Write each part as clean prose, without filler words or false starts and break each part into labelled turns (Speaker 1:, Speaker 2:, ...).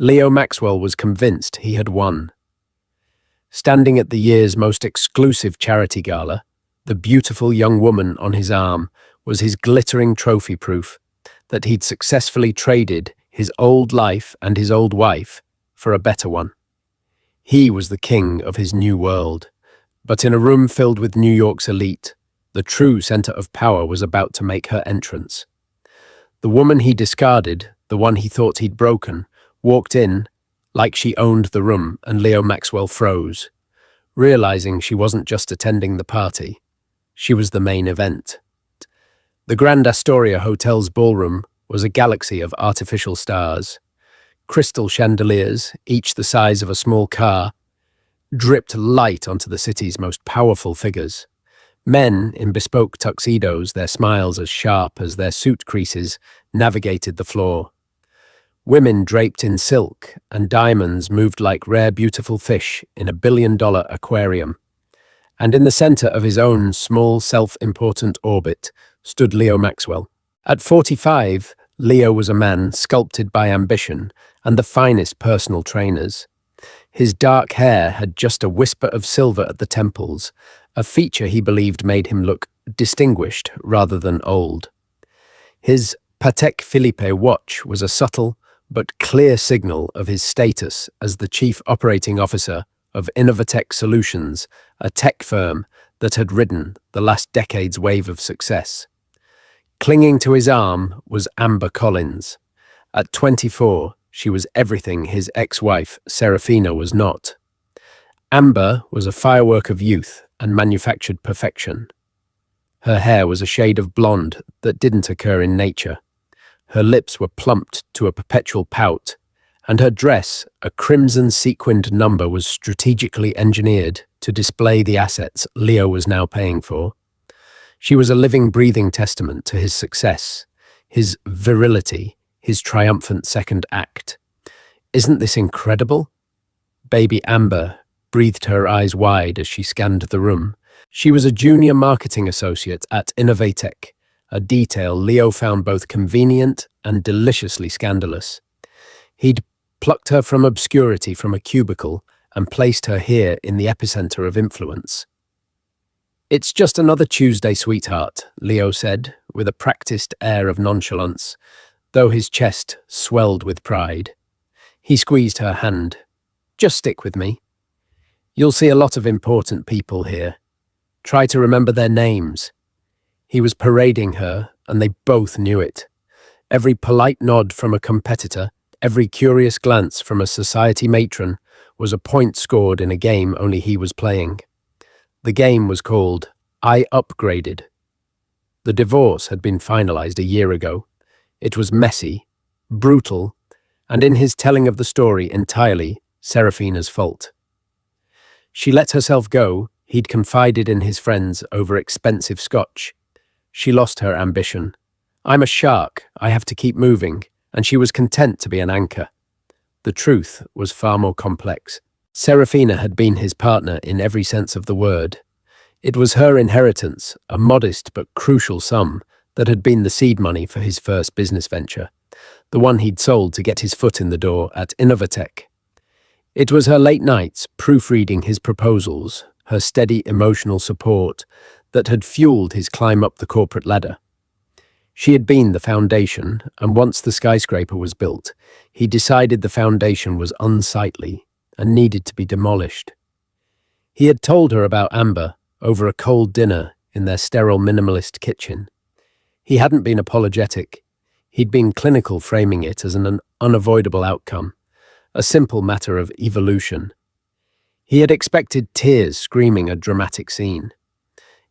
Speaker 1: Leo Maxwell was convinced he had won. Standing at the year's most exclusive charity gala, the beautiful young woman on his arm was his glittering trophy proof that he'd successfully traded his old life and his old wife for a better one. He was the king of his new world, but in a room filled with New York's elite, the true center of power was about to make her entrance. The woman he discarded, the one he thought he'd broken, walked in like she owned the room, and Leo Maxwell froze, realizing she wasn't just attending the party. She was the main event. The Grand Astoria Hotel's ballroom was a galaxy of artificial stars. Crystal chandeliers, each the size of a small car, dripped light onto the city's most powerful figures. Men in bespoke tuxedos, their smiles as sharp as their suit creases, navigated the floor. Women draped in silk and diamonds moved like rare, beautiful fish in a billion-dollar aquarium. And in the center of his own small, self-important orbit stood Leo Maxwell. At 45, Leo was a man sculpted by ambition and the finest personal trainers. His dark hair had just a whisper of silver at the temples, a feature he believed made him look distinguished rather than old. His Patek Philippe watch was a subtle but clear signal of his status as the chief operating officer of Innovatech Solutions, a tech firm that had ridden the last decade's wave of success. Clinging to his arm was Amber Collins. At 24, she was everything his ex-wife, Seraphina, was not. Amber was a firework of youth and manufactured perfection. Her hair was a shade of blonde that didn't occur in nature. Her lips were plumped to a perpetual pout, and her dress, a crimson sequined number, was strategically engineered to display the assets Leo was now paying for. She was a living, breathing testament to his success, his virility, his triumphant second act. "Isn't this incredible?" Baby Amber breathed her eyes wide as she scanned the room. She was a junior marketing associate at Innovatech, a detail Leo found both convenient and deliciously scandalous. He'd plucked her from obscurity from a cubicle and placed her here in the epicenter of influence. "It's just another Tuesday, sweetheart," Leo said, with a practiced air of nonchalance, though his chest swelled with pride. He squeezed her hand. "Just stick with me. You'll see a lot of important people here. Try to remember their names." He was parading her, and they both knew it. Every polite nod from a competitor, every curious glance from a society matron was a point scored in a game only he was playing. The game was called I Upgraded. The divorce had been finalized a year ago. It was messy, brutal, and in his telling of the story entirely Seraphina's fault. She let herself go. He'd confided in his friends over expensive scotch. She lost her ambition. "I'm a shark, I have to keep moving," and she was content to be an anchor. The truth was far more complex. Seraphina had been his partner in every sense of the word. It was her inheritance, a modest but crucial sum, that had been the seed money for his first business venture, the one he'd sold to get his foot in the door at Innovatech. It was her late nights proofreading his proposals, her steady emotional support, that had fueled his climb up the corporate ladder. She had been the foundation, and once the skyscraper was built, he decided the foundation was unsightly and needed to be demolished. He had told her about Amber over a cold dinner in their sterile minimalist kitchen. He hadn't been apologetic. He'd been clinical, framing it as an unavoidable outcome, a simple matter of evolution. He had expected tears screaming a dramatic scene.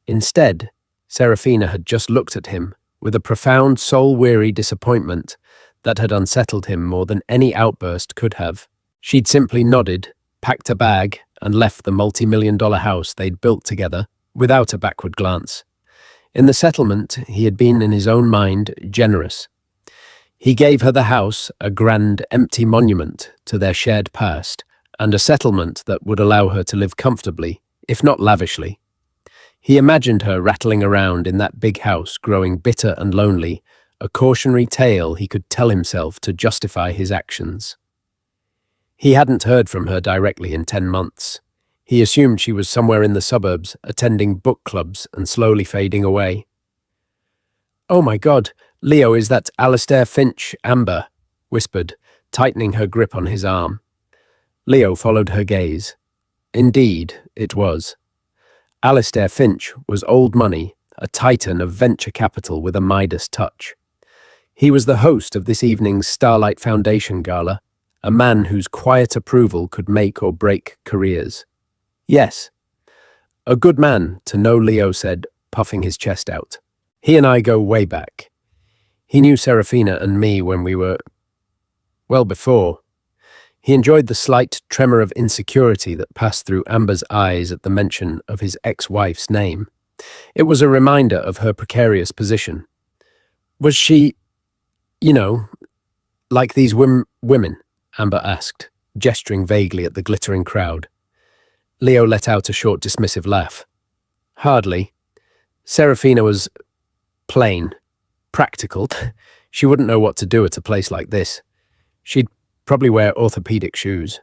Speaker 1: Instead, Seraphina had just looked at him with a profound, soul-weary disappointment that had unsettled him more than any outburst could have. She'd simply nodded, packed a bag, and left the multi-million-dollar house they'd built together without a backward glance. In the settlement, he had been in his own mind generous. He gave her the house, a grand, empty monument to their shared past, and a settlement that would allow her to live comfortably, if not lavishly. He imagined her rattling around in that big house, growing bitter and lonely, a cautionary tale he could tell himself to justify his actions. He hadn't heard from her directly in 10 months. He assumed she was somewhere in the suburbs, attending book clubs and slowly fading away. "Oh my God, Leo, is that Alistair Finch, Amber?" whispered, tightening her grip on his arm. Leo followed her gaze. Indeed, it was. Alistair Finch was old money, a titan of venture capital with a Midas touch. He was the host of this evening's Starlight Foundation gala, a man whose quiet approval could make or break careers. Yes, a good man to know, Leo said, puffing his chest out. He and I go way back. He knew Seraphina and me when we were, well, before. He enjoyed the slight tremor of insecurity that passed through Amber's eyes at the mention of his ex-wife's name. It was a reminder of her precarious position. Was she, like these women? Amber asked, gesturing vaguely at the glittering crowd. Leo let out a short dismissive laugh. Hardly. Seraphina was plain, practical. She wouldn't know what to do at a place like this. She'd probably wear orthopedic shoes.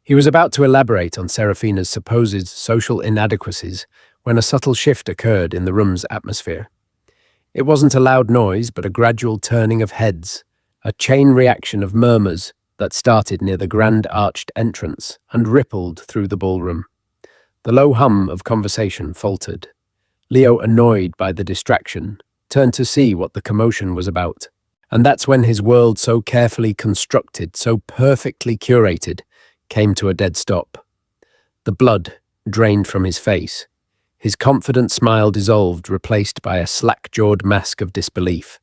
Speaker 1: He was about to elaborate on Seraphina's supposed social inadequacies when a subtle shift occurred in the room's atmosphere. It wasn't a loud noise, but a gradual turning of heads, a chain reaction of murmurs that started near the grand arched entrance and rippled through the ballroom. The low hum of conversation faltered. Leo, annoyed by the distraction, turned to see what the commotion was about. And that's when his world, so carefully constructed, so perfectly curated, came to a dead stop. The blood drained from his face. His confident smile dissolved, replaced by a slack-jawed mask of disbelief.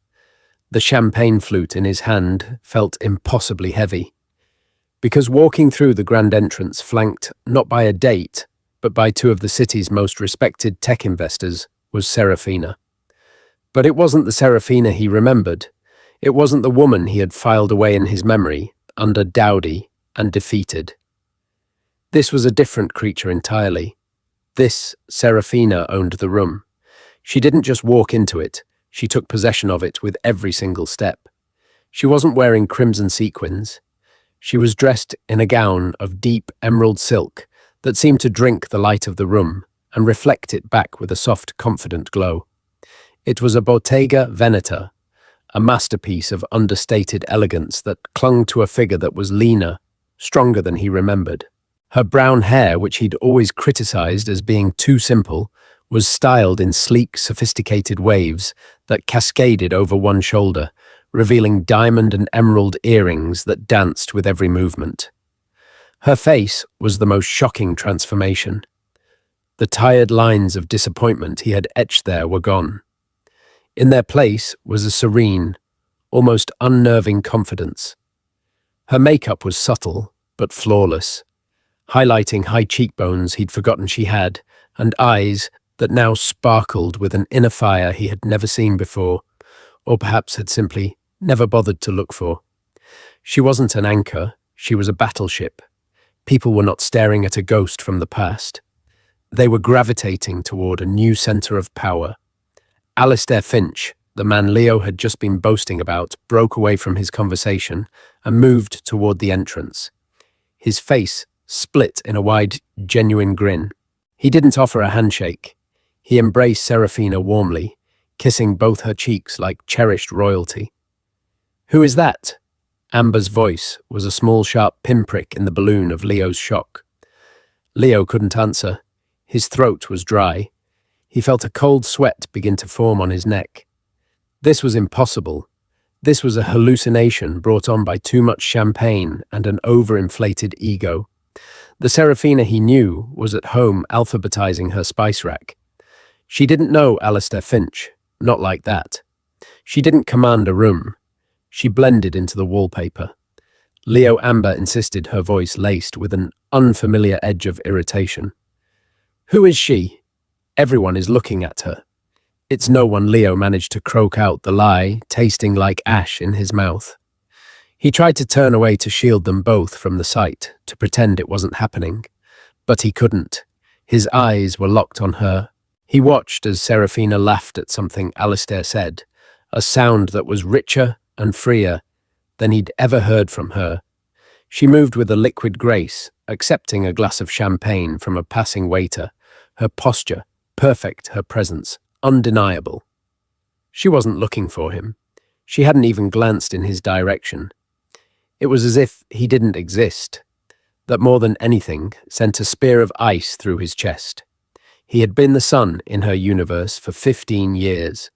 Speaker 1: The champagne flute in his hand felt impossibly heavy. Because walking through the grand entrance, flanked not by a date, but by two of the city's most respected tech investors, was Seraphina. But it wasn't the Seraphina he remembered. It wasn't the woman he had filed away in his memory, under dowdy and defeated. This was a different creature entirely. This Seraphina owned the room. She didn't just walk into it, she took possession of it with every single step. She wasn't wearing crimson sequins. She was dressed in a gown of deep emerald silk that seemed to drink the light of the room and reflect it back with a soft, confident glow. It was a Bottega Veneta, a masterpiece of understated elegance that clung to a figure that was leaner, stronger than he remembered. Her brown hair, which he'd always criticized as being too simple, was styled in sleek, sophisticated waves that cascaded over one shoulder, revealing diamond and emerald earrings that danced with every movement. Her face was the most shocking transformation. The tired lines of disappointment he had etched there were gone. In their place was a serene, almost unnerving confidence. Her makeup was subtle, but flawless, highlighting high cheekbones he'd forgotten she had, and eyes that now sparkled with an inner fire he had never seen before, or perhaps had simply never bothered to look for. She wasn't an anchor, she was a battleship. People were not staring at a ghost from the past. They were gravitating toward a new center of power. Alistair Finch, the man Leo had just been boasting about, broke away from his conversation and moved toward the entrance. His face split in a wide, genuine grin. He didn't offer a handshake. He embraced Seraphina warmly, kissing both her cheeks like cherished royalty. "Who is that?" Amber's voice was a small, sharp pinprick in the balloon of Leo's shock. Leo couldn't answer. His throat was dry. He felt a cold sweat begin to form on his neck. This was impossible. This was a hallucination brought on by too much champagne and an overinflated ego. The Seraphina he knew was at home alphabetizing her spice rack. She didn't know Alistair Finch, not like that. She didn't command a room. She blended into the wallpaper. Leo Amber insisted, her voice laced with an unfamiliar edge of irritation. "Who is she? Everyone is looking at her." "It's no one," Leo managed to croak out the lie, tasting like ash in his mouth. He tried to turn away to shield them both from the sight, to pretend it wasn't happening. But he couldn't. His eyes were locked on her. He watched as Seraphina laughed at something Alistair said, a sound that was richer and freer than he'd ever heard from her. She moved with a liquid grace, accepting a glass of champagne from a passing waiter, her posture perfect, her presence undeniable. She wasn't looking for him. She hadn't even glanced in his direction. It was as if he didn't exist, that more than anything sent a spear of ice through his chest. He had been the sun in her universe for 15 years.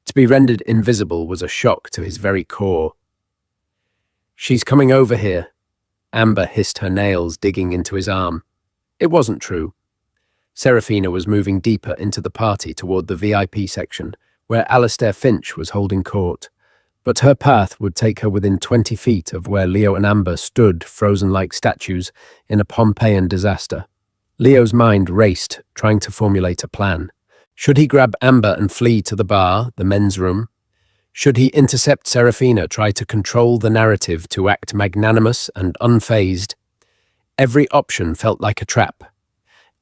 Speaker 1: To be rendered invisible was a shock to his very core. "She's coming over here," Amber hissed, her nails digging into his arm. It wasn't true. Seraphina was moving deeper into the party toward the VIP section, where Alistair Finch was holding court. But her path would take her within 20 feet of where Leo and Amber stood, frozen like statues in a Pompeian disaster. Leo's mind raced, trying to formulate a plan. Should he grab Amber and flee to the bar, the men's room? Should he intercept Seraphina, try to control the narrative to act magnanimous and unfazed? Every option felt like a trap.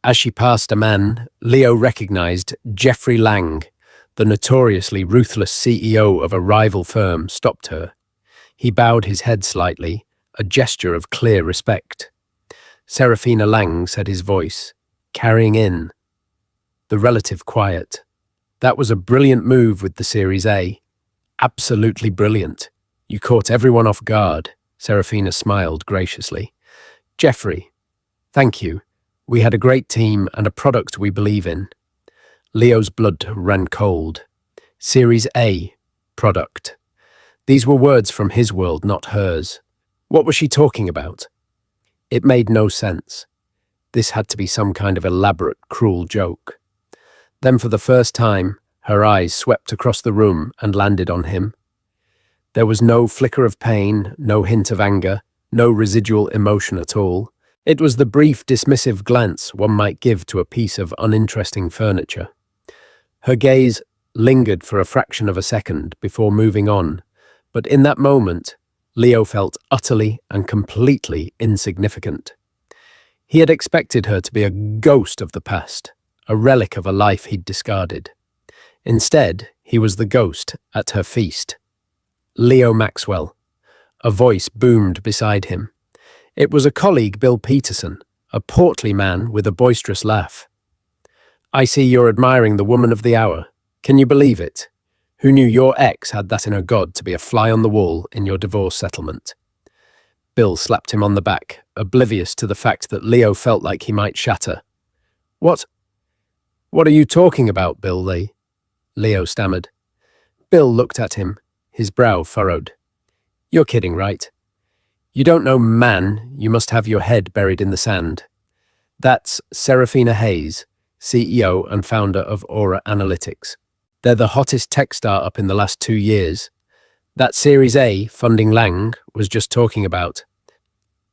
Speaker 1: As she passed a man, Leo recognized Geoffrey Lang, the notoriously ruthless CEO of a rival firm, stopped her. He bowed his head slightly, a gesture of clear respect. Seraphina Lang said, his voice carrying in the relative quiet. "That was a brilliant move with the Series A. Absolutely brilliant. You caught everyone off guard." Seraphina smiled graciously. "Geoffrey, thank you. We had a great team and a product we believe in." Leo's blood ran cold. Series A, product. These were words from his world, not hers. What was she talking about? It made no sense. This had to be some kind of elaborate, cruel joke. Then for the first time, her eyes swept across the room and landed on him. There was no flicker of pain, no hint of anger, no residual emotion at all. It was the brief, dismissive glance one might give to a piece of uninteresting furniture. Her gaze lingered for a fraction of a second before moving on, but in that moment, Leo felt utterly and completely insignificant. He had expected her to be a ghost of the past, a relic of a life he'd discarded. Instead, he was the ghost at her feast. "Leo Maxwell." A voice boomed beside him. It was a colleague, Bill Peterson, a portly man with a boisterous laugh. "I see you're admiring the woman of the hour. Can you believe it? Who knew your ex had that in her god to be a fly on the wall in your divorce settlement?" Bill slapped him on the back, oblivious to the fact that Leo felt like he might shatter. What are you talking about, Bill Lee?" Leo stammered. Bill looked at him, his brow furrowed. "You're kidding, right? You don't know man, you must have your head buried in the sand. That's Seraphina Hayes, CEO and founder of Aura Analytics. They're the hottest tech startup in the last 2 years. That Series A funding Lang was just talking about.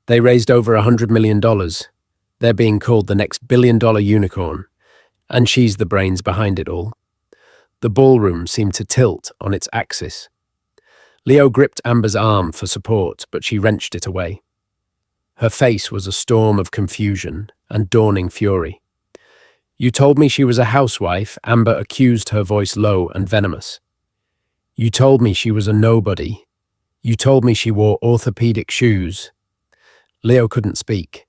Speaker 1: They raised over $100 million. They're being called the next billion-dollar unicorn, and she's the brains behind it all." The ballroom seemed to tilt on its axis. Leo gripped Amber's arm for support, but she wrenched it away. Her face was a storm of confusion and dawning fury. "You told me she was a housewife," Amber accused, her voice low and venomous. "You told me she was a nobody. You told me she wore orthopedic shoes." Leo couldn't speak.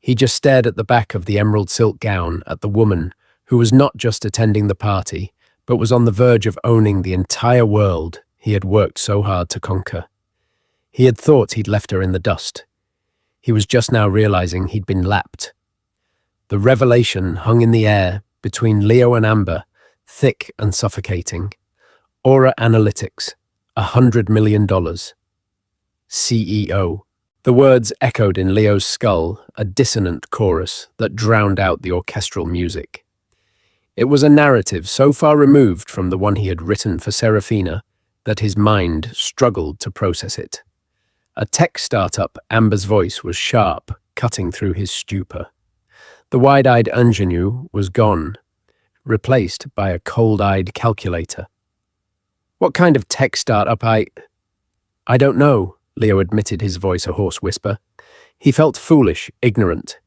Speaker 1: He just stared at the back of the emerald silk gown, at the woman who was not just attending the party, but was on the verge of owning the entire world he had worked so hard to conquer. He had thought he'd left her in the dust. He was just now realizing he'd been lapped. The revelation hung in the air between Leo and Amber, thick and suffocating. Aura Analytics, $100 million. CEO. The words echoed in Leo's skull, a dissonant chorus that drowned out the orchestral music. It was a narrative so far removed from the one he had written for Seraphina that his mind struggled to process it. A tech startup, Amber's voice was sharp, cutting through his stupor. The wide-eyed ingenue was gone, replaced by a cold-eyed calculator. "What kind of tech startup I don't know," Leo admitted, his voice a hoarse whisper. He felt foolish, ignorant.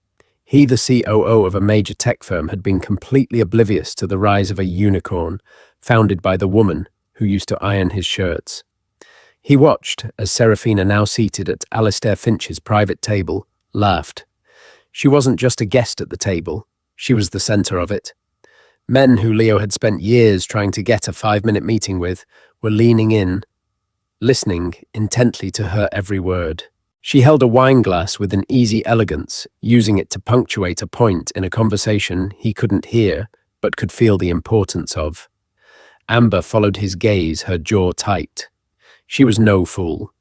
Speaker 1: He, the COO of a major tech firm, had been completely oblivious to the rise of a unicorn founded by the woman who used to iron his shirts. He watched as Seraphina, now seated at Alistair Finch's private table, laughed. She wasn't just a guest at the table, she was the centre of it. Men who Leo had spent years trying to get a 5-minute meeting with were leaning in, listening intently to her every word. She held a wine glass with an easy elegance, using it to punctuate a point in a conversation he couldn't hear but could feel the importance of. Amber followed his gaze, her jaw tight. She was no fool.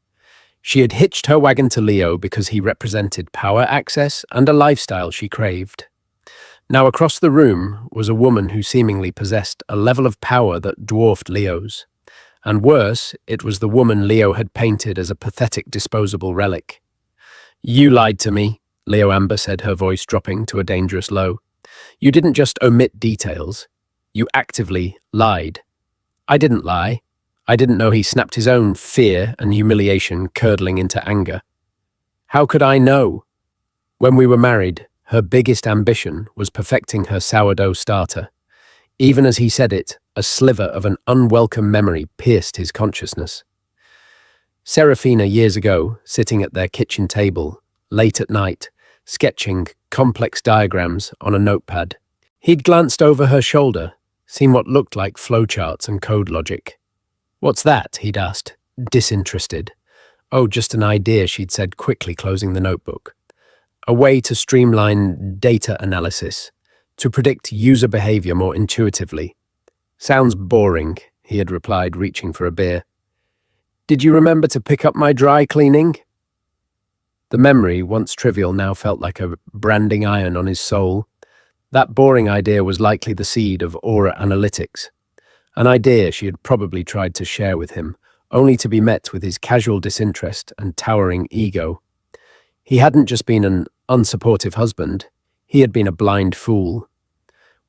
Speaker 1: She had hitched her wagon to Leo because he represented power, access, and a lifestyle she craved. Now across the room was a woman who seemingly possessed a level of power that dwarfed Leo's. And worse, it was the woman Leo had painted as a pathetic disposable relic. "You lied to me," Leo Amber said, her voice dropping to a dangerous low. "You didn't just omit details. You actively lied." "I didn't lie. I didn't know," he snapped, his own fear and humiliation curdling into anger. "How could I know? When we were married, her biggest ambition was perfecting her sourdough starter." Even as he said it, a sliver of an unwelcome memory pierced his consciousness. Seraphina, years ago, sitting at their kitchen table, late at night, sketching complex diagrams on a notepad. He'd glanced over her shoulder, seen what looked like flowcharts and code logic. "What's that?" he'd asked, disinterested. "Oh, just an idea," she'd said, quickly closing the notebook. "A way to streamline data analysis, to predict user behavior more intuitively." "Sounds boring," he had replied, reaching for a beer. "Did you remember to pick up my dry cleaning?" The memory, once trivial, now felt like a branding iron on his soul. That boring idea was likely the seed of Aura Analytics, an idea she had probably tried to share with him, only to be met with his casual disinterest and towering ego. He hadn't just been an unsupportive husband, he had been a blind fool.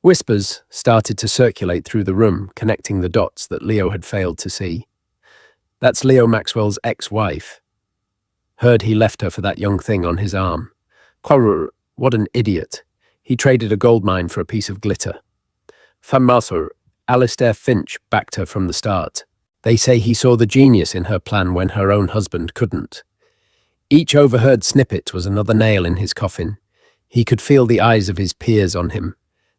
Speaker 1: Whispers started to circulate through the room, connecting the dots that Leo had failed to see. "That's Leo Maxwell's ex-wife. Heard he left her for that young thing on his arm. What an idiot. He traded a gold mine for a piece of glitter. Famaser, Alistair Finch backed her from the start. They say he saw the genius in her plan when her own husband couldn't." Each overheard snippet was another nail in his coffin. He could feel the eyes of his peers on him,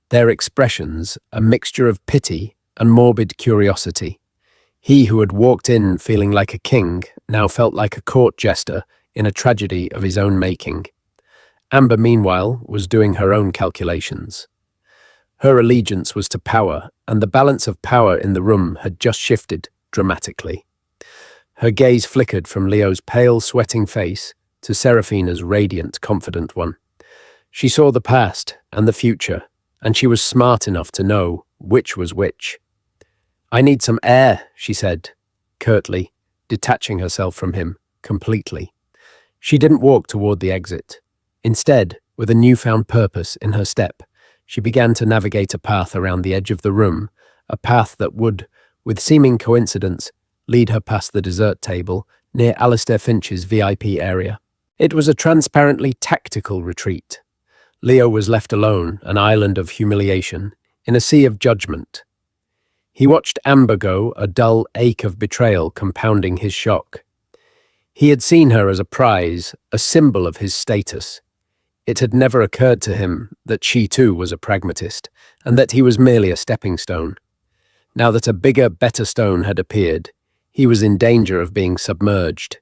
Speaker 1: their expressions a mixture of pity and morbid curiosity. He who had walked in feeling like a king now felt like a court jester in a tragedy of his own making. Amber, meanwhile, was doing her own calculations. Her allegiance was to power, and the balance of power in the room had just shifted dramatically. Her gaze flickered from Leo's pale, sweating face to Seraphina's radiant, confident one. She saw the past and the future, and she was smart enough to know which was which. "I need some air," she said, curtly, detaching herself from him completely. She didn't walk toward the exit. Instead, with a newfound purpose in her step, she began to navigate a path around the edge of the room, a path that would, with seeming coincidence, lead her past the dessert table near Alistair Finch's VIP area. It was a transparently tactical retreat. Leo was left alone, an island of humiliation, in a sea of judgment. He watched Amber go, a dull ache of betrayal compounding his shock. He had seen her as a prize, a symbol of his status. It had never occurred to him that she too was a pragmatist, and that he was merely a stepping stone. Now that a bigger, better stone had appeared, he was in danger of being submerged.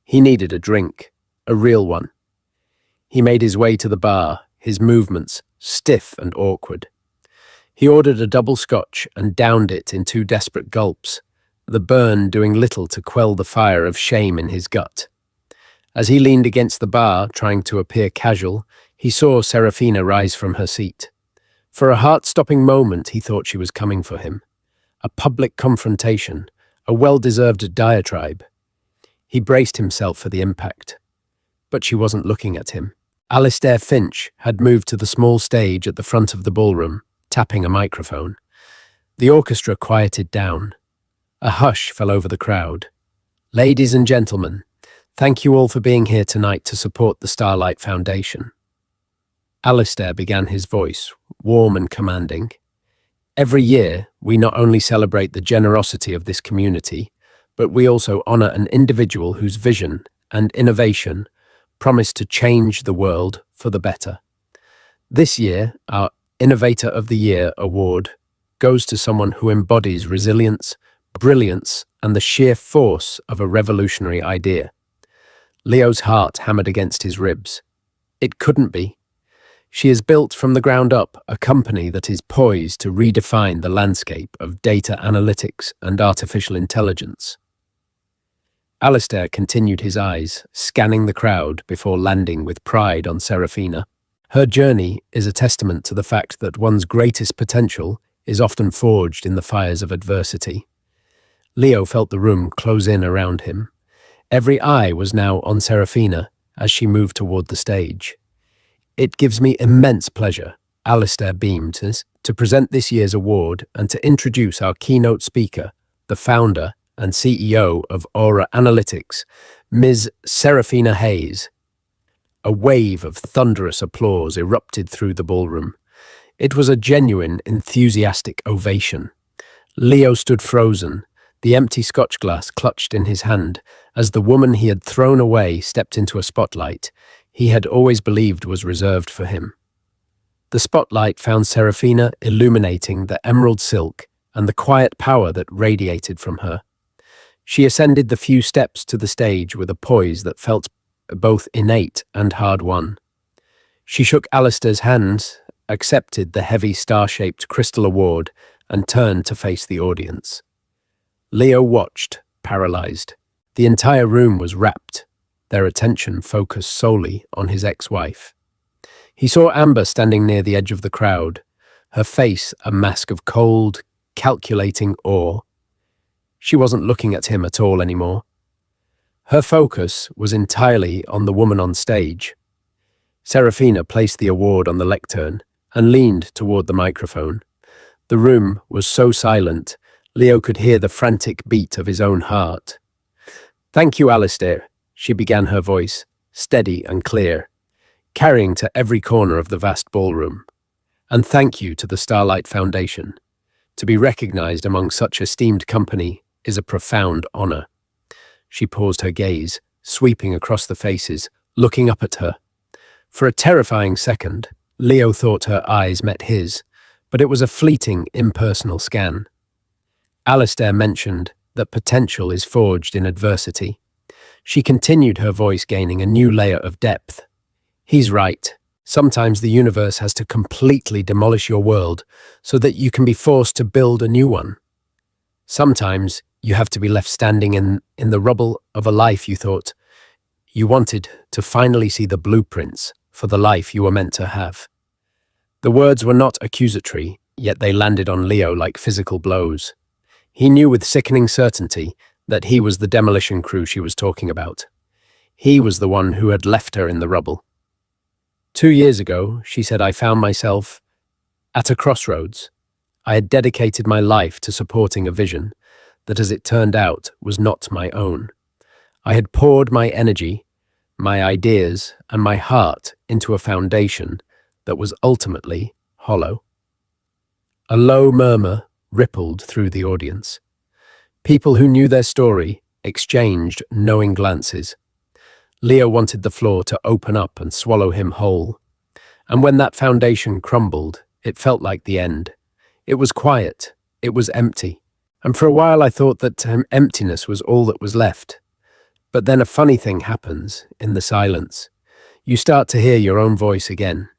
Speaker 1: He needed a drink, a real one. He made his way to the bar, his movements stiff and awkward. He ordered a double scotch and downed it in 2 desperate gulps, the burn doing little to quell the fire of shame in his gut. As he leaned against the bar, trying to appear casual, he saw Seraphina rise from her seat. For a heart-stopping moment, he thought she was coming for him. A public confrontation, a well-deserved diatribe. He braced himself for the impact. But she wasn't looking at him. Alistair Finch had moved to the small stage at the front of the ballroom, tapping a microphone. The orchestra quieted down. A hush fell over the crowd. "Ladies and gentlemen, thank you all for being here tonight to support the Starlight Foundation." Alistair began, his voice warm and commanding. "Every year, we not only celebrate the generosity of this community, but we also honor an individual whose vision and innovation promise to change the world for the better. This year, our Innovator of the Year award goes to someone who embodies resilience, brilliance, and the sheer force of a revolutionary idea. Leo's heart hammered against his ribs. It couldn't be. She has built from the ground up a company that is poised to redefine the landscape of data analytics and artificial intelligence. Alistair continued his eyes, scanning the crowd before landing with pride on Seraphina. Her journey is a testament to the fact that one's greatest potential is often forged in the fires of adversity. Leo felt the room close in around him. Every eye was now on Seraphina as she moved toward the stage. It gives me immense pleasure, Alistair beamed, to present this year's award and to introduce our keynote speaker, the founder and CEO of Aura Analytics, Ms. Seraphina Hayes. A wave of thunderous applause erupted through the ballroom. It was a genuine, enthusiastic ovation. Leo stood frozen, the empty scotch glass clutched in his hand, as the woman he had thrown away stepped into a spotlight he had always believed was reserved for him. The spotlight found Seraphina illuminating the emerald silk and the quiet power that radiated from her. She ascended the few steps to the stage with a poise that felt both innate and hard-won. She shook Alistair's hands, accepted the heavy star-shaped crystal award, and turned to face the audience. Leo watched, paralyzed. The entire room was rapt, their attention focused solely on his ex-wife. He saw Amber standing near the edge of the crowd, her face a mask of cold, calculating awe. She wasn't looking at him at all anymore. Her focus was entirely on the woman on stage. Seraphina placed the award on the lectern and leaned toward the microphone. The room was so silent, Leo could hear the frantic beat of his own heart. "Thank you, Alistair," she began, her voice steady and clear, carrying to every corner of the vast ballroom. "And thank you to the Starlight Foundation. To be recognized among such esteemed company is a profound honor." She paused, her gaze sweeping across the faces, looking up at her. For a terrifying second, Leo thought her eyes met his, but it was a fleeting, impersonal scan. Alistair mentioned that potential is forged in adversity. She continued, her voice gaining a new layer of depth. "He's right. Sometimes the universe has to completely demolish your world so that you can be forced to build a new one. Sometimes you have to be left standing in the rubble of a life you thought you wanted to finally see the blueprints for the life you were meant to have." The words were not accusatory, yet they landed on Leo like physical blows. He knew with sickening certainty that he was the demolition crew she was talking about. He was the one who had left her in the rubble. 2 years ago, she said, I found myself at a crossroads. I had dedicated my life to supporting a vision that, as it turned out, was not my own. I had poured my energy, my ideas, and my heart into a foundation that was ultimately hollow. A low murmur rippled through the audience. People who knew their story exchanged knowing glances. Leo wanted the floor to open up and swallow him whole. And when that foundation crumbled, it felt like the end. It was quiet, it was empty, and for a while I thought that emptiness was all that was left. But then a funny thing happens in the silence. You start to hear your own voice again,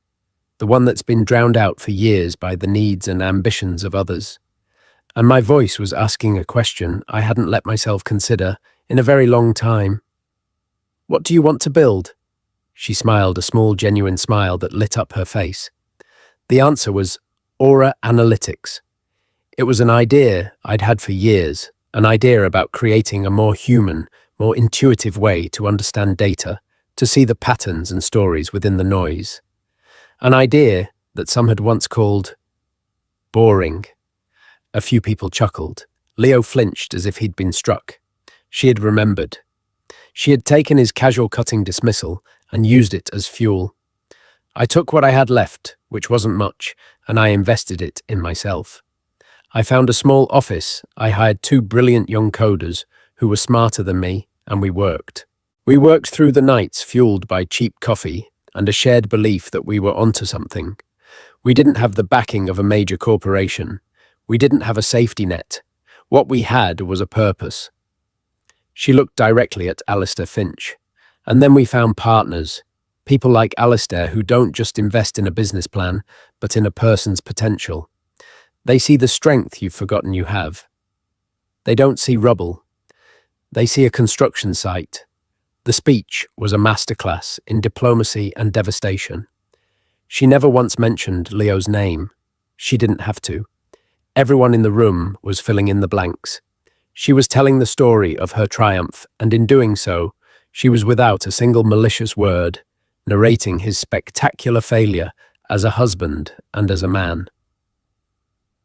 Speaker 1: the one that's been drowned out for years by the needs and ambitions of others. And my voice was asking a question I hadn't let myself consider in a very long time. "What do you want to build?" She smiled, a small, genuine smile that lit up her face. The answer was Aura Analytics. It was an idea I'd had for years, an idea about creating a more human, more intuitive way to understand data, to see the patterns and stories within the noise. An idea that some had once called boring. A few people chuckled. Leo flinched as if he'd been struck. She had remembered. She had taken his casual cutting dismissal and used it as fuel. I took what I had left, which wasn't much, and I invested it in myself. I found a small office. I hired 2 brilliant young coders who were smarter than me, and we worked. We worked through the nights fueled by cheap coffee and a shared belief that we were onto something. We didn't have the backing of a major corporation. We didn't have a safety net. What we had was a purpose. She looked directly at Alistair Finch. And then we found partners, people like Alistair who don't just invest in a business plan, but in a person's potential. They see the strength you've forgotten you have. They don't see rubble. They see a construction site. The speech was a masterclass in diplomacy and devastation. She never once mentioned Leo's name. She didn't have to. Everyone in the room was filling in the blanks. She was telling the story of her triumph, and in doing so, she was without a single malicious word, narrating his spectacular failure as a husband and as a man.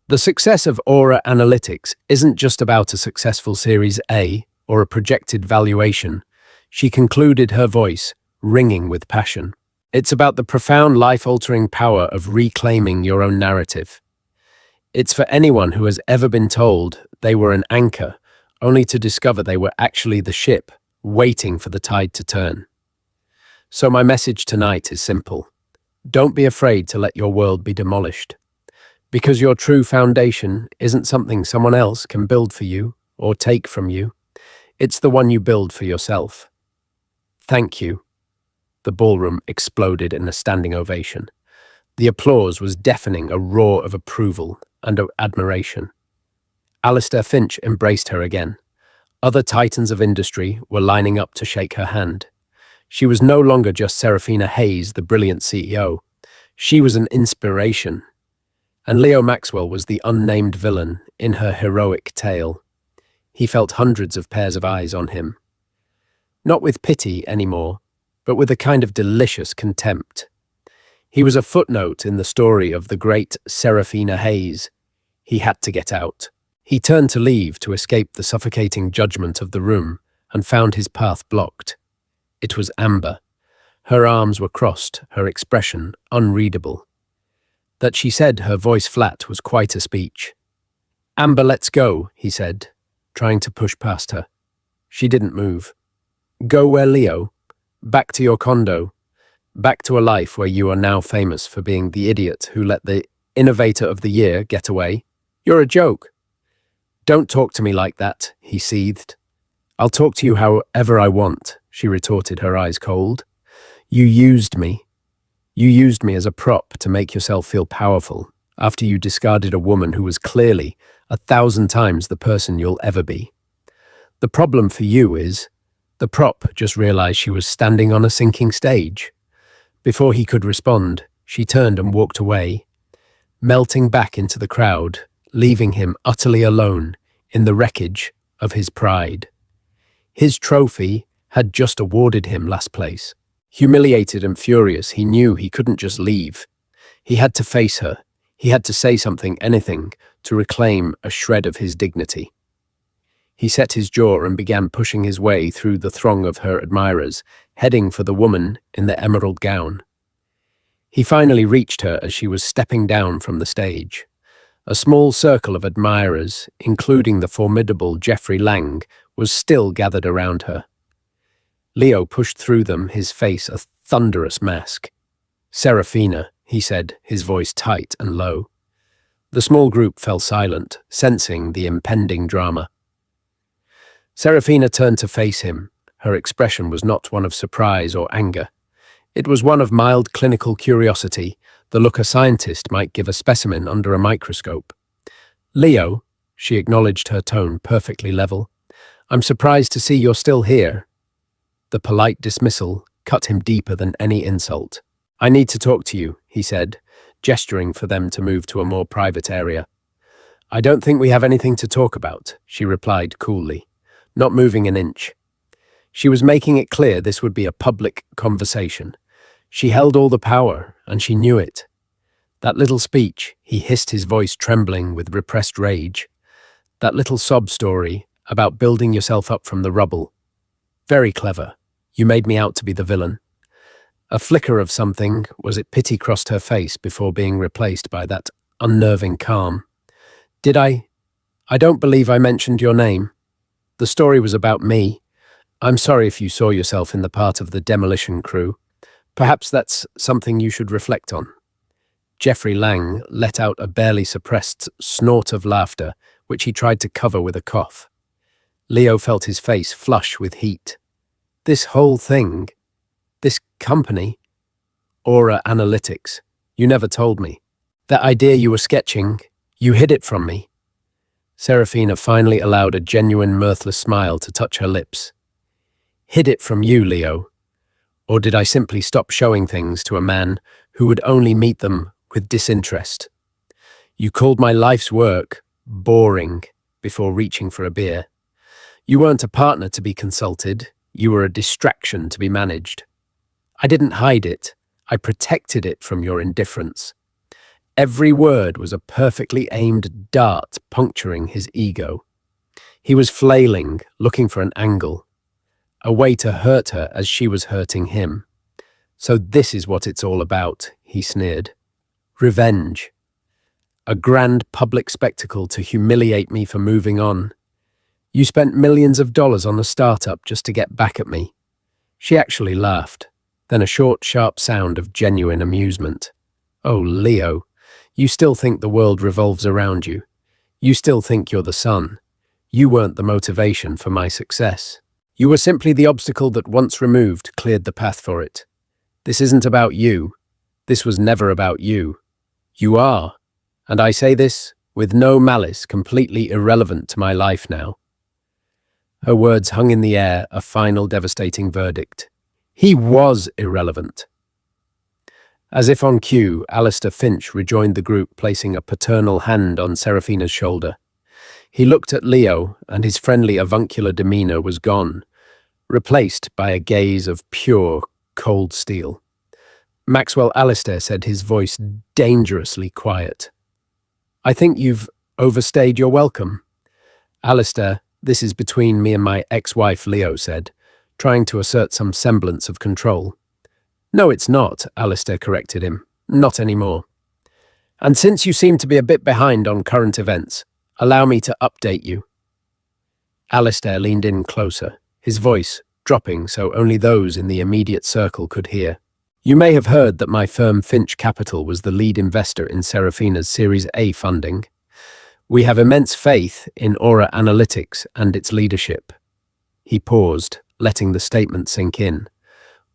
Speaker 1: The success of Aura Analytics isn't just about a successful Series A or a projected valuation. She concluded, her voice ringing with passion. It's about the profound life-altering power of reclaiming your own narrative. It's for anyone who has ever been told they were an anchor, only to discover they were actually the ship, waiting for the tide to turn. So my message tonight is simple. Don't be afraid to let your world be demolished. Because your true foundation isn't something someone else can build for you or take from you. It's the one you build for yourself. Thank you. The ballroom exploded in a standing ovation. The applause was deafening, a roar of approval and of admiration. Alistair Finch embraced her again. Other titans of industry were lining up to shake her hand. She was no longer just Seraphina Hayes, the brilliant CEO. She was an inspiration. And Leo Maxwell was the unnamed villain in her heroic tale. He felt hundreds of pairs of eyes on him. Not with pity anymore, but with a kind of delicious contempt. He was a footnote in the story of the great Seraphina Hayes. He had to get out. He turned to leave to escape the suffocating judgment of the room and found his path blocked. It was Amber. Her arms were crossed, her expression unreadable. That she said, her voice flat, was quite a speech. "Amber, let's go," he said, trying to push past her. She didn't move. "Go where, Leo? Back to your condo. Back to a life where you are now famous for being the idiot who let the innovator of the year get away. You're a joke." "Don't talk to me like that," he seethed. "I'll talk to you however I want," she retorted, her eyes cold. "You used me. You used me as a prop to make yourself feel powerful after you discarded a woman who was clearly 1,000 times the person you'll ever be. The problem for you is, the prop just realized she was standing on a sinking stage." Before he could respond, she turned and walked away, melting back into the crowd, leaving him utterly alone in the wreckage of his pride. His trophy had just awarded him last place. Humiliated and furious, he knew he couldn't just leave. He had to face her. He had to say something, anything, to reclaim a shred of his dignity. He set his jaw and began pushing his way through the throng of her admirers, heading for the woman in the emerald gown. He finally reached her as she was stepping down from the stage. A small circle of admirers, including the formidable Geoffrey Lang, was still gathered around her. Leo pushed through them, his face a thunderous mask. "Seraphina," he said, his voice tight and low. The small group fell silent, sensing the impending drama. Seraphina turned to face him. Her expression was not one of surprise or anger. It was one of mild clinical curiosity, the look a scientist might give a specimen under a microscope. "Leo," she acknowledged, her tone perfectly level, "I'm surprised to see you're still here." The polite dismissal cut him deeper than any insult. "I need to talk to you," he said, gesturing for them to move to a more private area. "I don't think we have anything to talk about," she replied coolly, not moving an inch. She was making it clear this would be a public conversation. She held all the power, and she knew it. That little speech, he hissed, his voice trembling with repressed rage. That little sob story about building yourself up from the rubble. Very clever. You made me out to be the villain. A flicker of something, was it pity, crossed her face before being replaced by that unnerving calm. "Did I don't believe I mentioned your name." The story was about me. I'm sorry if you saw yourself in the part of the demolition crew. Perhaps that's something you should reflect on." Geoffrey Lang let out a barely suppressed snort of laughter, which he tried to cover with a cough. Leo felt his face flush with heat. "This whole thing, this company, Aura Analytics, you never told me. That idea you were sketching, you hid it from me." Seraphina finally allowed a genuine mirthless smile to touch her lips. "Hid it from you, Leo? Or did I simply stop showing things to a man who would only meet them with disinterest? You called my life's work boring before reaching for a beer. You weren't a partner to be consulted, you were a distraction to be managed. I didn't hide it, I protected it from your indifference." Every word was a perfectly aimed dart puncturing his ego. He was flailing, looking for an angle, a way to hurt her as she was hurting him. "So this is what it's all about," he sneered. "Revenge. A grand public spectacle to humiliate me for moving on. You spent millions of dollars on a startup just to get back at me." She actually laughed, then a short, sharp sound of genuine amusement. "Oh, Leo, you still think the world revolves around you. You still think you're the sun. You weren't the motivation for my success. You were simply the obstacle that, once removed, cleared the path for it. This isn't about you. This was never about you. You are, and I say this with no malice, completely irrelevant to my life now." Her words hung in the air, a final devastating verdict. He was irrelevant. As if on cue, Alistair Finch rejoined the group, placing a paternal hand on Seraphina's shoulder. He looked at Leo, and his friendly avuncular demeanour was gone, replaced by a gaze of pure, cold steel. "Maxwell Alistair," said, his voice dangerously quiet, "I think you've overstayed your welcome." "Alistair, this is between me and my ex-wife," Leo said, trying to assert some semblance of control. "No, it's not," Alistair corrected him. "Not anymore. And since you seem to be a bit behind on current events, allow me to update you." Alistair leaned in closer, his voice dropping so only those in the immediate circle could hear. "You may have heard that my firm Finch Capital was the lead investor in Seraphina's Series A funding. We have immense faith in Aura Analytics and its leadership." He paused, letting the statement sink in.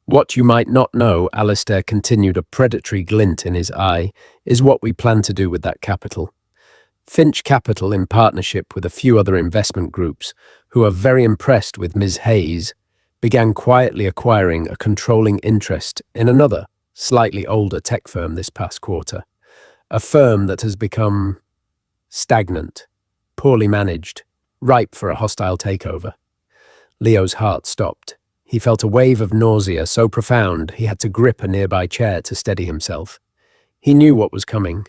Speaker 1: "What you might not know," Alistair continued, a predatory glint in his eye, "is what we plan to do with that capital. Finch Capital, in partnership with a few other investment groups who are very impressed with Ms. Hayes, began quietly acquiring a controlling interest in another, slightly older tech firm this past quarter. A firm that has become stagnant, poorly managed, ripe for a hostile takeover." Leo's heart stopped. He felt a wave of nausea so profound he had to grip a nearby chair to steady himself. He knew what was coming.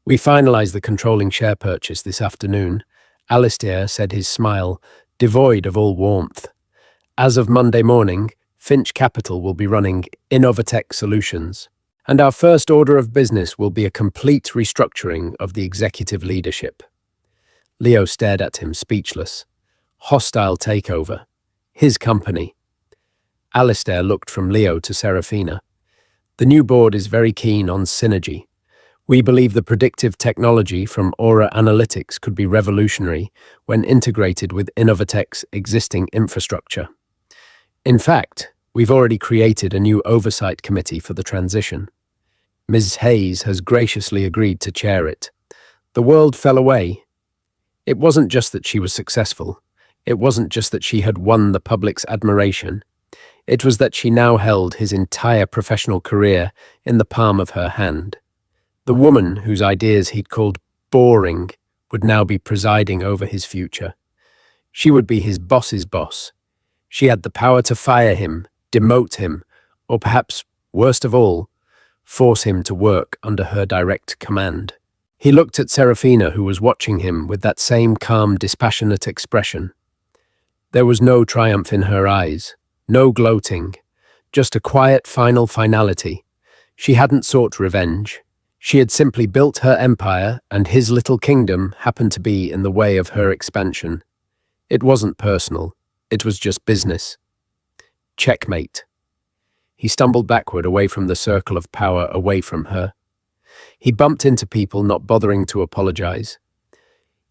Speaker 1: "We finalized the controlling share purchase this afternoon," Alistair said, his smile devoid of all warmth. "As of Monday morning, Finch Capital will be running Innovatech Solutions, and our first order of business will be a complete restructuring of the executive leadership." Leo stared at him, speechless. Hostile takeover. His company. Alistair looked from Leo to Seraphina. "The new board is very keen on synergy. We believe the predictive technology from Aura Analytics could be revolutionary when integrated with Innovatech's existing infrastructure. In fact, we've already created a new oversight committee for the transition. Ms. Hayes has graciously agreed to chair it. The world fell away. It wasn't just that she was successful. It wasn't just that she had won the public's admiration. It was that she now held his entire professional career in the palm of her hand. The woman whose ideas he'd called boring would now be presiding over his future. She would be his boss's boss. She had the power to fire him, demote him, or perhaps, worst of all, force him to work under her direct command. He looked at Seraphina, who was watching him with that same calm, dispassionate expression. There was no triumph in her eyes, no gloating, just a quiet final finality. She hadn't sought revenge. She had simply built her empire, and his little kingdom happened to be in the way of her expansion. It wasn't personal. It was just business. Checkmate. He stumbled backward away from the circle of power, away from her. He bumped into people, not bothering to apologize.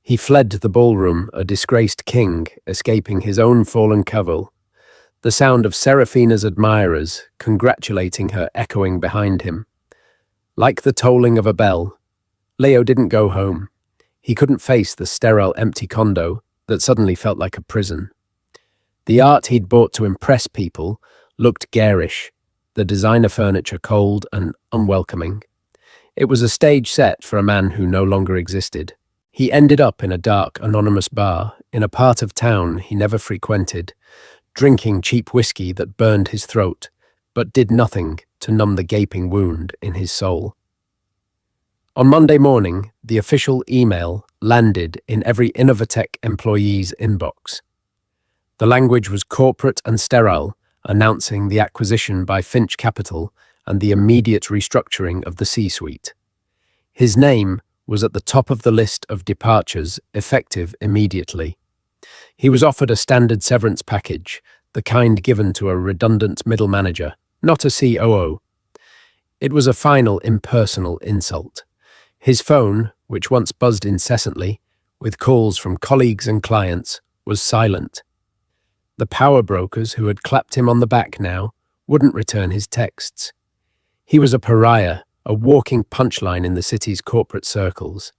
Speaker 1: He fled the ballroom, a disgraced king, escaping his own fallen cowl, the sound of Seraphina's admirers congratulating her echoing behind him. Like the tolling of a bell, Leo didn't go home. He couldn't face the sterile, empty condo that suddenly felt like a prison. The art he'd bought to impress people looked garish, the designer furniture cold and unwelcoming. It was a stage set for a man who no longer existed. He ended up in a dark, anonymous bar in a part of town he never frequented, drinking cheap whiskey that burned his throat, but did nothing to numb the gaping wound in his soul. On Monday morning, the official email landed in every Innovatech employee's inbox. The language was corporate and sterile, announcing the acquisition by Finch Capital and the immediate restructuring of the C-suite. His name was at the top of the list of departures, effective immediately. He was offered a standard severance package, the kind given to a redundant middle manager, not a COO. It was a final impersonal insult. His phone, which once buzzed incessantly, with calls from colleagues and clients, was silent. The power brokers who had clapped him on the back now wouldn't return his texts. He was a pariah, a walking punchline in the city's corporate circles.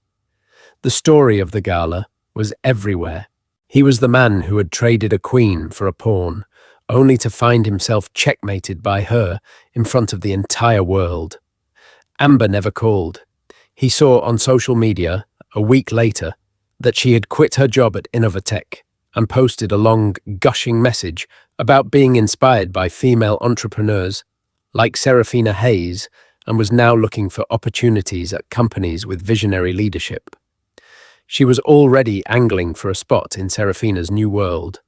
Speaker 1: The story of the gala was everywhere. He was the man who had traded a queen for a pawn, only to find himself checkmated by her in front of the entire world. Amber never called. He saw on social media, a week later, that she had quit her job at Innovatech and posted a long, gushing message about being inspired by female entrepreneurs like Seraphina Hayes, and was now looking for opportunities at companies with visionary leadership. She was already angling for a spot in Seraphina's new world.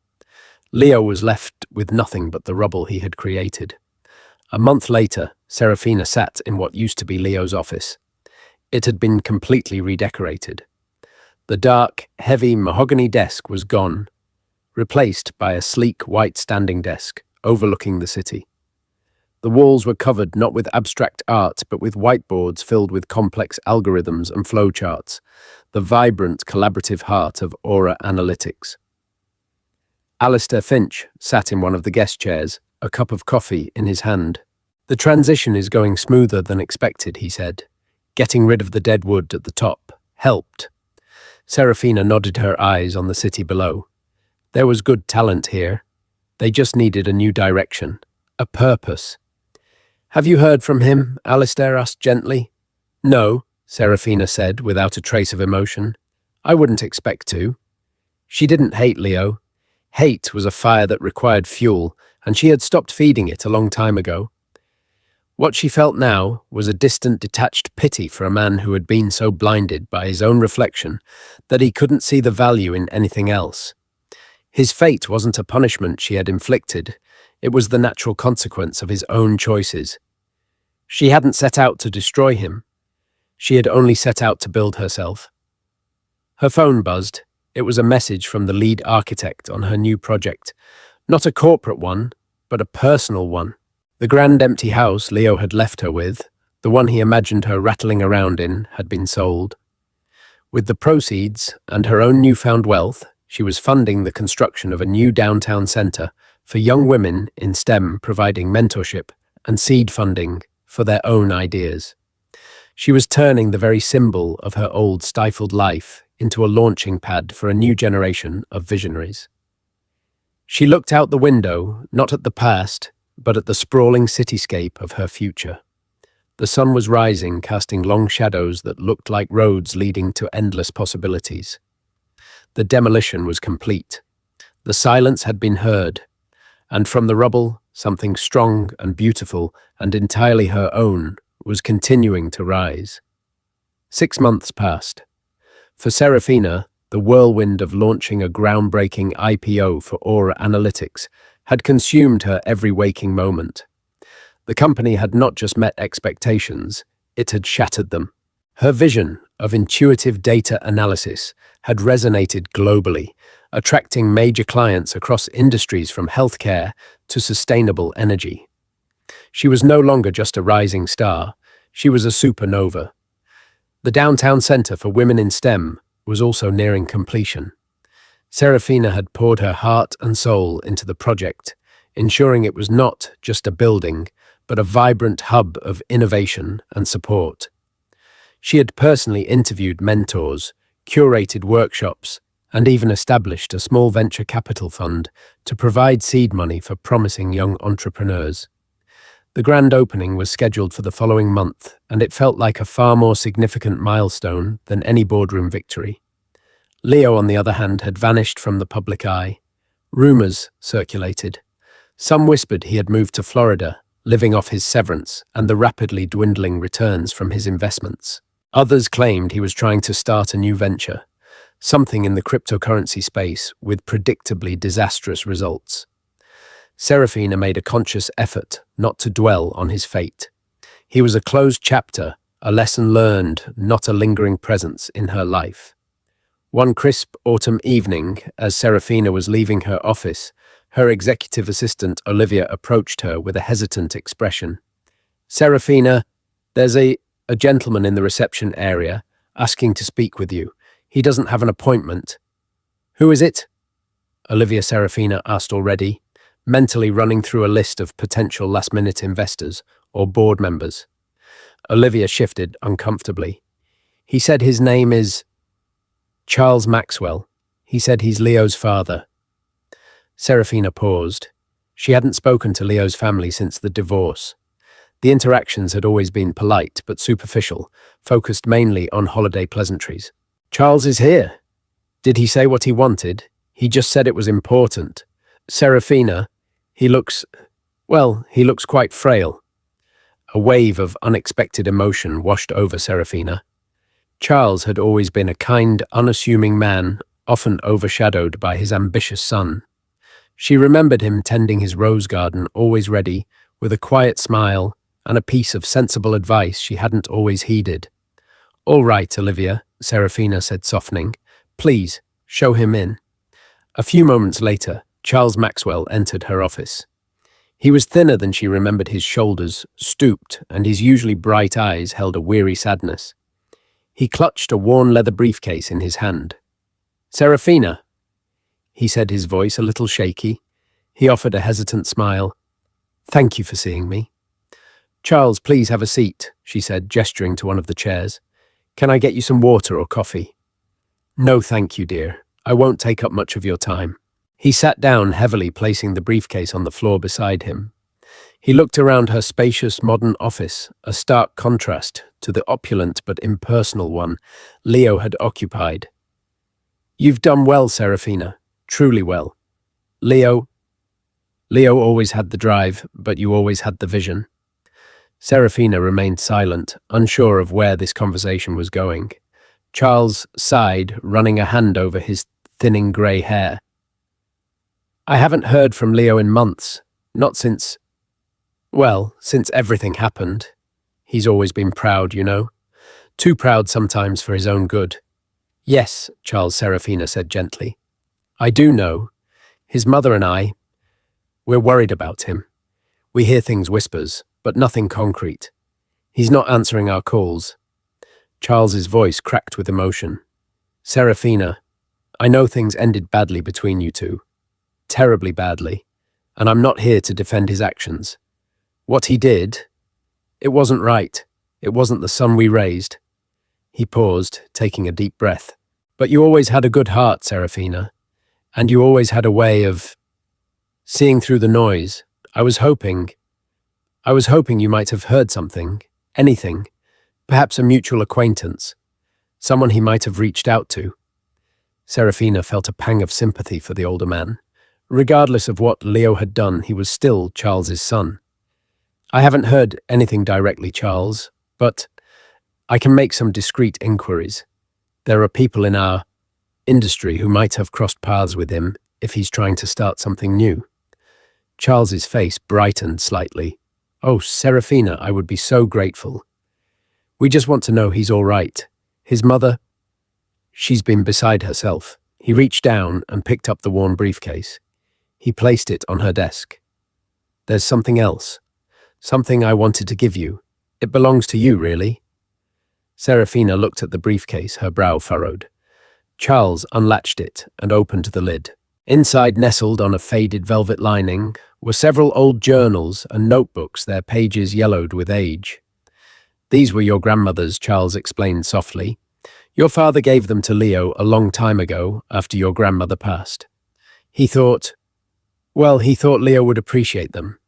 Speaker 1: Leo was left with nothing but the rubble he had created. A month later, Seraphina sat in what used to be Leo's office. It had been completely redecorated. The dark, heavy mahogany desk was gone, replaced by a sleek white standing desk overlooking the city. The walls were covered not with abstract art, but with whiteboards filled with complex algorithms and flowcharts, the vibrant, collaborative heart of Aura Analytics. Alistair Finch sat in one of the guest chairs, a cup of coffee in his hand. "The transition is going smoother than expected," he said. "Getting rid of the dead wood at the top helped." Seraphina nodded her eyes on the city below. There was good talent here. They just needed a new direction, a purpose. "Have you heard from him?" Alistair asked gently. "No," Seraphina said without a trace of emotion. "I wouldn't expect to." She didn't hate Leo. Hate was a fire that required fuel, and she had stopped feeding it a long time ago. What she felt now was a distant, detached pity for a man who had been so blinded by his own reflection that he couldn't see the value in anything else. His fate wasn't a punishment she had inflicted. It was the natural consequence of his own choices. She hadn't set out to destroy him. She had only set out to build herself. Her phone buzzed. It was a message from the lead architect on her new project. Not a corporate one, but a personal one. The grand empty house Leo had left her with, the one he imagined her rattling around in, had been sold. With the proceeds and her own newfound wealth, she was funding the construction of a new downtown centre for young women in STEM, providing mentorship and seed funding for their own ideas. She was turning the very symbol of her old stifled life into a launching pad for a new generation of visionaries. She looked out the window, not at the past, but at the sprawling cityscape of her future. The sun was rising, casting long shadows that looked like roads leading to endless possibilities. The demolition was complete. The silence had been heard, and from the rubble, something strong and beautiful and entirely her own was continuing to rise. 6 months passed. For Seraphina, the whirlwind of launching a groundbreaking IPO for Aura Analytics had consumed her every waking moment. The company had not just met expectations, it had shattered them. Her vision of intuitive data analysis had resonated globally, attracting major clients across industries from healthcare to sustainable energy. She was no longer just a rising star, she was a supernova. The downtown center for women in STEM was also nearing completion. Seraphina had poured her heart and soul into the project, ensuring it was not just a building, but a vibrant hub of innovation and support. She had personally interviewed mentors, curated workshops, and even established a small venture capital fund to provide seed money for promising young entrepreneurs. The grand opening was scheduled for the following month, and it felt like a far more significant milestone than any boardroom victory. Leo, on the other hand, had vanished from the public eye. Rumors circulated. Some whispered he had moved to Florida, living off his severance and the rapidly dwindling returns from his investments. Others claimed he was trying to start a new venture, something in the cryptocurrency space with predictably disastrous results. Seraphina made a conscious effort not to dwell on his fate. He was a closed chapter, a lesson learned, not a lingering presence in her life. One crisp autumn evening, as Seraphina was leaving her office, her executive assistant Olivia approached her with a hesitant expression. "Seraphina, there's a gentleman in the reception area asking to speak with you. He doesn't have an appointment." "Who is it?" Olivia Seraphina asked already, mentally running through a list of potential last-minute investors or board members. Olivia shifted uncomfortably. "He said his name is Charles Maxwell. He said he's Leo's father." Seraphina paused. She hadn't spoken to Leo's family since the divorce. The interactions had always been polite but superficial, focused mainly on holiday pleasantries. "Charles is here. Did he say what he wanted? He just said it was important. Seraphina, he looks quite frail." A wave of unexpected emotion washed over Seraphina. Charles had always been a kind, unassuming man, often overshadowed by his ambitious son. She remembered him tending his rose garden, always ready, with a quiet smile and a piece of sensible advice she hadn't always heeded. "All right, Olivia," Seraphina said, softening. "Please, show him in." A few moments later, Charles Maxwell entered her office. He was thinner than she remembered, his shoulders stooped, and his usually bright eyes held a weary sadness. He clutched a worn leather briefcase in his hand. "Seraphina," he said, his voice a little shaky. He offered a hesitant smile. "Thank you for seeing me." "Charles, please have a seat," she said, gesturing to one of the chairs. "Can I get you some water or coffee?" "No, thank you, dear. I won't take up much of your time." He sat down heavily, placing the briefcase on the floor beside him. He looked around her spacious, modern office, a stark contrast to the opulent but impersonal one Leo had occupied. "You've done well, Seraphina, truly well. Leo always had the drive, but you always had the vision." Seraphina remained silent, unsure of where this conversation was going. Charles sighed, running a hand over his thinning grey hair. "I haven't heard from Leo in months, not since everything happened. He's always been proud, you know. Too proud sometimes for his own good." "Yes," Charles, Seraphina said gently. "I do know. His mother and we're worried about him. We hear things whispers, but nothing concrete. He's not answering our calls." Charles's voice cracked with emotion. "Seraphina, I know things ended badly between you two. Terribly badly, and I'm not here to defend his actions. What he did, it wasn't right. It wasn't the son we raised." He paused, taking a deep breath. "But you always had a good heart, Seraphina, and you always had a way of seeing through the noise. I was hoping you might have heard something, anything, perhaps a mutual acquaintance, someone he might have reached out to." Seraphina felt a pang of sympathy for the older man. Regardless of what Leo had done, he was still Charles's son. "I haven't heard anything directly, Charles, but I can make some discreet inquiries. There are people in our industry who might have crossed paths with him if he's trying to start something new." Charles's face brightened slightly. "Oh, Seraphina, I would be so grateful. We just want to know he's all right. His mother, she's been beside herself." He reached down and picked up the worn briefcase. He placed it on her desk. There's something else. Something I wanted to give you. It belongs to you, really. Seraphina looked at the briefcase, her brow furrowed. Charles unlatched it and opened the lid. Inside, nestled on a faded velvet lining, were several old journals and notebooks, their pages yellowed with age. These were your grandmother's, Charles explained softly. Your father gave them to Leo a long time ago, after your grandmother passed. He thought Leo would appreciate them.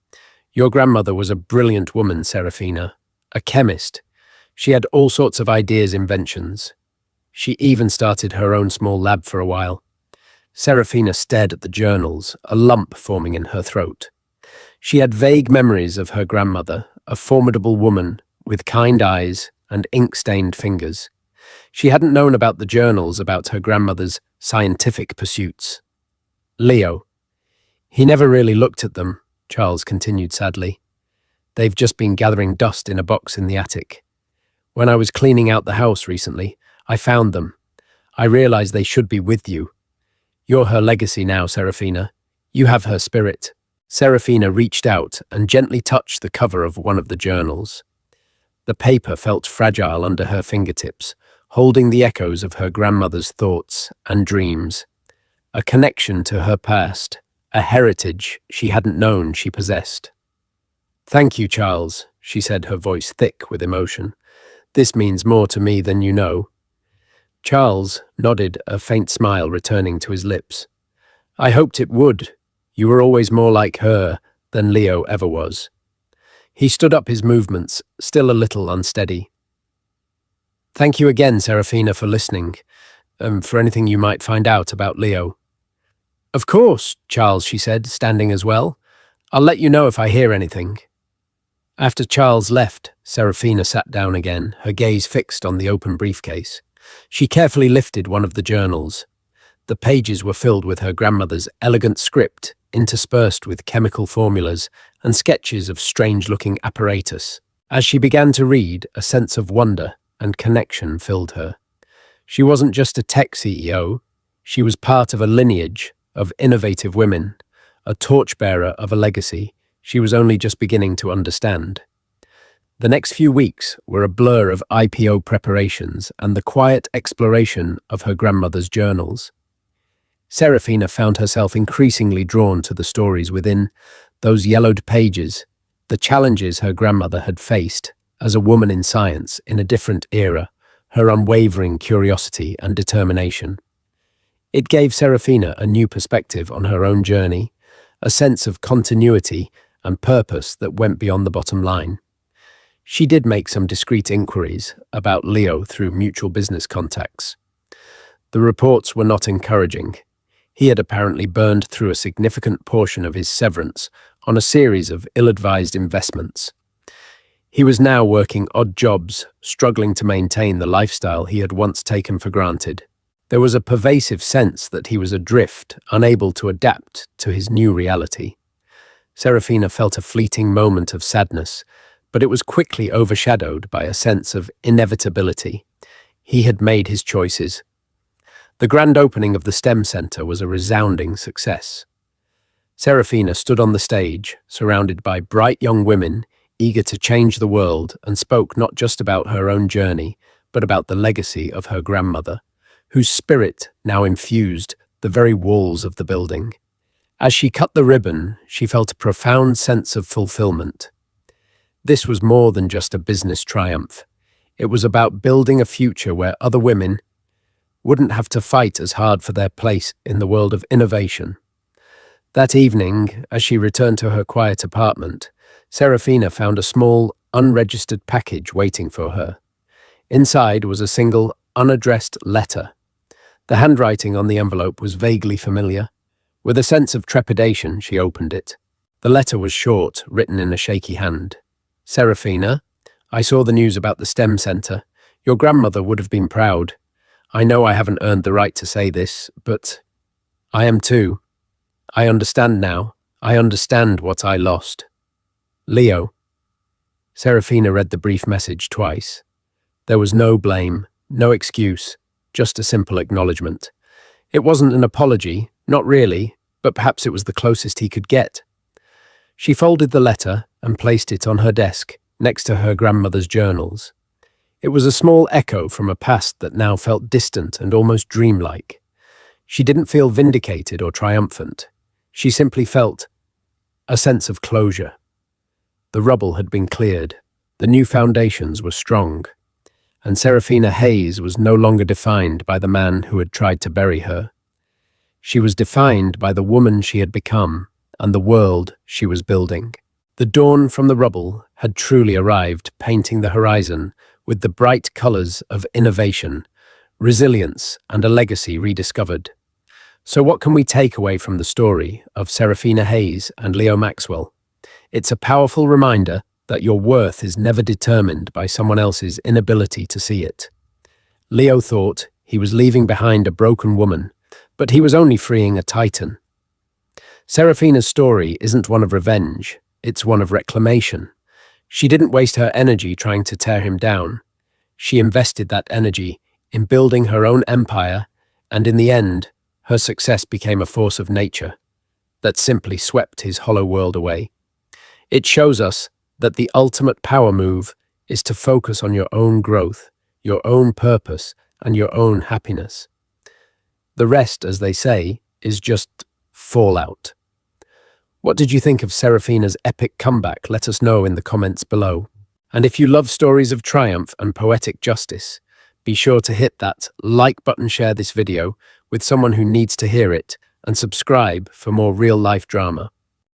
Speaker 1: Your grandmother was a brilliant woman, Seraphina, a chemist. She had all sorts of ideas, inventions. She even started her own small lab for a while. Seraphina stared at the journals, a lump forming in her throat. She had vague memories of her grandmother, a formidable woman with kind eyes and ink-stained fingers. She hadn't known about the journals about her grandmother's scientific pursuits. Leo. He never really looked at them, Charles continued sadly. They've just been gathering dust in a box in the attic. When I was cleaning out the house recently, I found them. I realized they should be with you. You're her legacy now, Seraphina. You have her spirit. Seraphina reached out and gently touched the cover of one of the journals. The paper felt fragile under her fingertips, holding the echoes of her grandmother's thoughts and dreams. A connection to her past, a heritage she hadn't known she possessed. Thank you, Charles, she said, her voice thick with emotion. This means more to me than you know. Charles nodded, a faint smile returning to his lips. I hoped it would. You were always more like her than Leo ever was. He stood up, his movements still a little unsteady. Thank you again, Seraphina, for listening, for anything you might find out about Leo. Of course, Charles, she said, standing as well. I'll let you know if I hear anything. After Charles left, Seraphina sat down again, her gaze fixed on the open briefcase. She carefully lifted one of the journals. The pages were filled with her grandmother's elegant script, interspersed with chemical formulas and sketches of strange-looking apparatus. As she began to read, a sense of wonder and connection filled her. She wasn't just a tech CEO, she was part of a lineage of innovative women, a torchbearer of a legacy she was only just beginning to understand. The next few weeks were a blur of IPO preparations and the quiet exploration of her grandmother's journals. Seraphina found herself increasingly drawn to the stories within those yellowed pages, the challenges her grandmother had faced as a woman in science in a different era, her unwavering curiosity and determination. It gave Seraphina a new perspective on her own journey, a sense of continuity and purpose that went beyond the bottom line. She did make some discreet inquiries about Leo through mutual business contacts. The reports were not encouraging. He had apparently burned through a significant portion of his severance on a series of ill-advised investments. He was now working odd jobs, struggling to maintain the lifestyle he had once taken for granted. There was a pervasive sense that he was adrift, unable to adapt to his new reality. Seraphina felt a fleeting moment of sadness, but it was quickly overshadowed by a sense of inevitability. He had made his choices. The grand opening of the STEM Center was a resounding success. Seraphina stood on the stage, surrounded by bright young women, eager to change the world, and spoke not just about her own journey, but about the legacy of her grandmother, whose spirit now infused the very walls of the building. As she cut the ribbon, she felt a profound sense of fulfillment. This was more than just a business triumph. It was about building a future where other women wouldn't have to fight as hard for their place in the world of innovation. That evening, as she returned to her quiet apartment, Seraphina found a small, unregistered package waiting for her. Inside was a single, unaddressed letter. The handwriting on the envelope was vaguely familiar. With a sense of trepidation, she opened it. The letter was short, written in a shaky hand. Seraphina, I saw the news about the STEM Center. Your grandmother would have been proud. I know I haven't earned the right to say this, but I am too. I understand now. I understand what I lost. Leo. Seraphina read the brief message twice. There was no blame, no excuse, just a simple acknowledgement. It wasn't an apology, not really, but perhaps it was the closest he could get. She folded the letter and placed it on her desk, next to her grandmother's journals. It was a small echo from a past that now felt distant and almost dreamlike. She didn't feel vindicated or triumphant. She simply felt a sense of closure. The rubble had been cleared. The new foundations were strong. And Seraphina Hayes was no longer defined by the man who had tried to bury her. She was defined by the woman she had become and the world she was building. The dawn from the rubble had truly arrived, painting the horizon with the bright colors of innovation, resilience, and a legacy rediscovered. So what can we take away from the story of Seraphina Hayes and Leo Maxwell? It's a powerful reminder that your worth is never determined by someone else's inability to see it. Leo thought he was leaving behind a broken woman, but he was only freeing a titan. Seraphina's story isn't one of revenge, it's one of reclamation. She didn't waste her energy trying to tear him down. She invested that energy in building her own empire, and in the end, her success became a force of nature that simply swept his hollow world away. It shows us that the ultimate power move is to focus on your own growth, your own purpose, and your own happiness. The rest, as they say, is just fallout. What did you think of Seraphina's epic comeback? Let us know in the comments below. And if you love stories of triumph and poetic justice, be sure to hit that like button, share this video with someone who needs to hear it, and subscribe for more real-life drama.